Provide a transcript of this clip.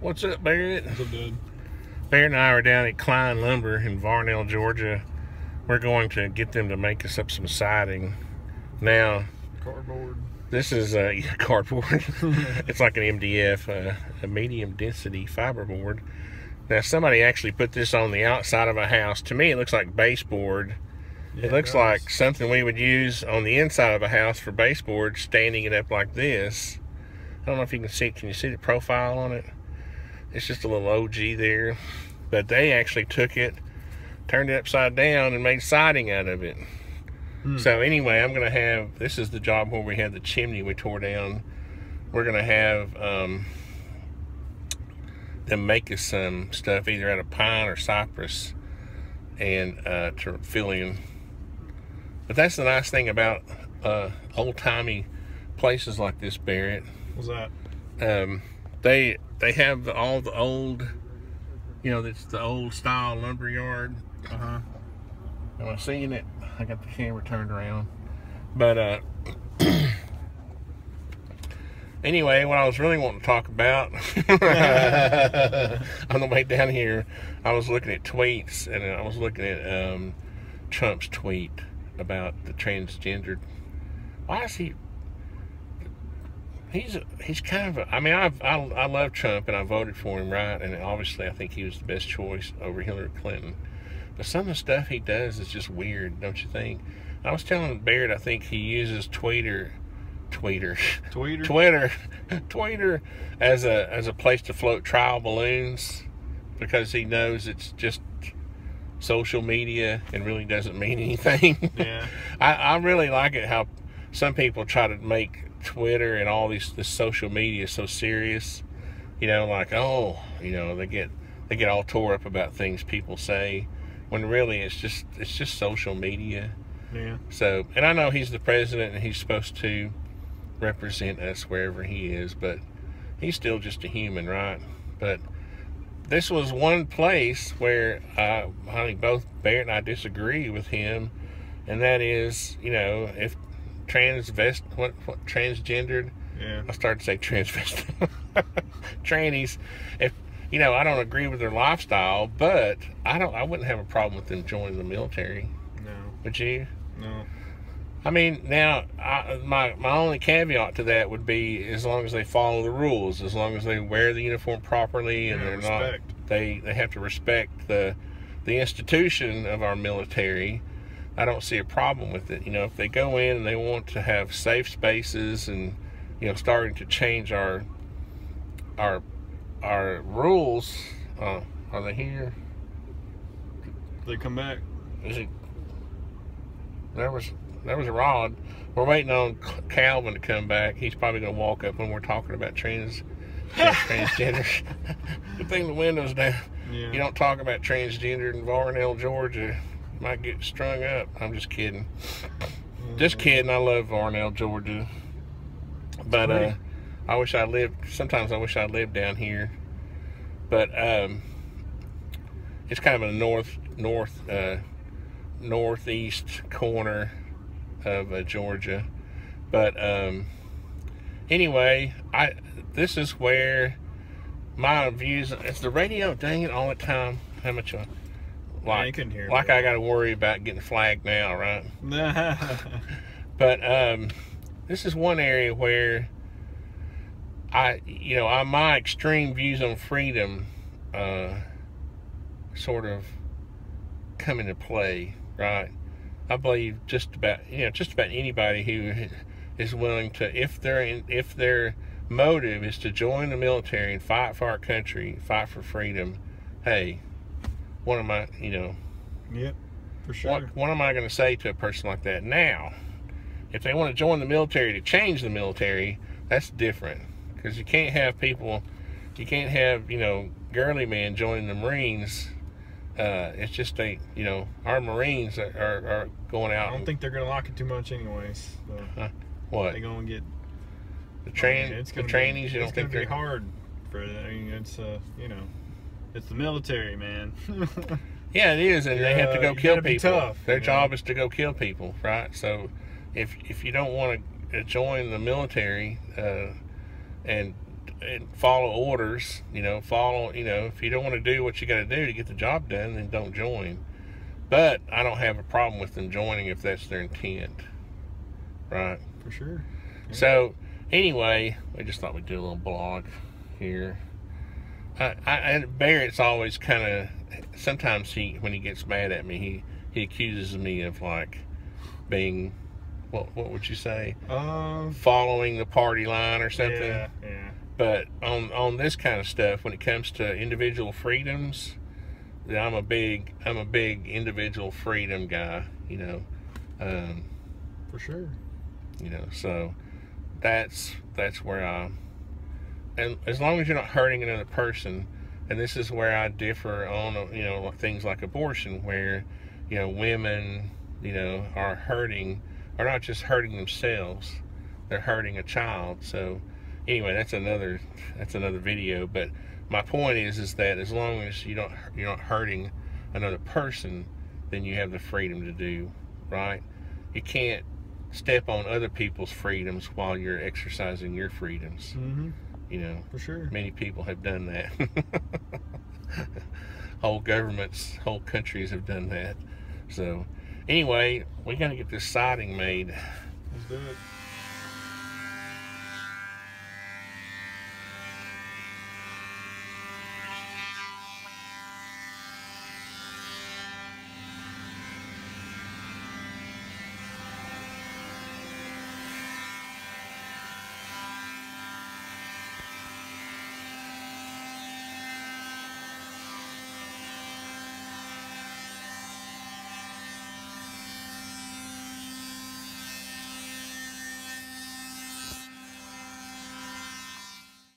What's up, Barrett? What's up, dude? Barrett and I are down at Klein Lumber in Varnell, Georgia. We're going to get them to make us up some siding. Now, Cardboard. this is cardboard. It's like an MDF, a medium density fiberboard. Now, somebody actually put this on the outside of a house. To me, it looks like baseboard. Yeah, It looks like something we would use on the inside of a house for baseboard, standing it up like this. I don't know if you can see. Can you see the profile on it? It's just a little OG there. But they actually took it, turned it upside down, and made siding out of it. So anyway, I'm going to have, this is the job where we had the chimney we tore down. We're going to have them make us some stuff either out of pine or cypress and to fill in. But that's the nice thing about old-timey places like this, Barrett. What's that? They have all the old, you know, it's the old style lumber yard. Am I seeing it? I got the camera turned around. But anyway, what I was really wanting to talk about on the way down here, I was looking at tweets, and I was looking at Trump's tweet about the transgendered. Why is he? He's kind of a, I mean, I love Trump and I voted for him, right? And obviously I think he was the best choice over Hillary Clinton. But some of the stuff he does is just weird, don't you think? I was telling Barrett, I think he uses Twitter as a place to float trial balloons, because he knows it's just social media and really doesn't mean anything. Yeah. I really like it how some people try to make Twitter and all this social media so serious, you know, like, oh, you know, they get all tore up about things people say, when really it's just social media. Yeah. So, and I know he's the president and he's supposed to represent us wherever he is, but he's still just a human, right? But this was one place where I think both Barrett and I disagree with him, and that is, you know, if transgendered. Yeah. I started to say transvestism. Trannies. If you know, I don't agree with their lifestyle, but I wouldn't have a problem with them joining the military. No. Would you? No. I mean, now my only caveat to that would be as long as they follow the rules, as long as they wear the uniform properly, and they're respect. not. They have to respect the institution of our military. I don't see a problem with it. You know, if they go in and they want to have safe spaces and, you know, starting to change our rules, are they here? They come back. Is it? There was a Rod. We're waiting on Calvin to come back. He's probably going to walk up when we're talking about transgender. Good thing the window's down. Yeah. You don't talk about transgender in Varnell, Georgia. Might get strung up. I'm just kidding. Just kidding. I love Varnell, Georgia. But I wish I lived. Sometimes I wish I lived down here. But it's kind of a northeast corner of Georgia. But anyway, this is where my views. It's the radio. Dang it! All the time. How much? I couldn't hear. Like I got to worry about getting flagged now, right? But this is one area where my extreme views on freedom sort of come into play, right? I believe just about anybody who is willing to, if their motive is to join the military and fight for our country, fight for freedom, hey, what am I, you know? Yep, for sure. What am I going to say to a person like that? Now, if they want to join the military to change the military, that's different. Because you can't have you know, girly men joining the Marines. It's just our Marines are going out. I don't think they're going to like it too much anyways. So what? They're going to get the trainees, you don't think they're... It's going to be hard for, I mean, it's, you know, it's the military, man. Yeah, it is, and they have to go kill people. Tough, Their job is to go kill people, right? So if you don't want to join the military and and follow orders. You know, if you don't want to do what you got to do to get the job done, then don't join. But I don't have a problem with them joining if that's their intent, right? For sure. Yeah. So anyway, we just thought we'd do a little blog here. And Barrett's always kind of, sometimes when he gets mad at me, he accuses me of like being, what would you say? Following the party line or something. Yeah. But on this kind of stuff, when it comes to individual freedoms, I'm a big individual freedom guy, you know. For sure. You know, so that's where and as long as you're not hurting another person, and this is where I differ on, you know, things like abortion, where, you know, women, you know, are not just hurting themselves, they're hurting a child. So anyway, that's another video. But my point is that as long as you're not hurting another person, then you have the freedom to do right. You can't step on other people's freedoms while you're exercising your freedoms. Mm-hmm. You know, for sure. Many people have done that. Whole governments, whole countries have done that. So anyway, we got to get this siding made. Let's do it.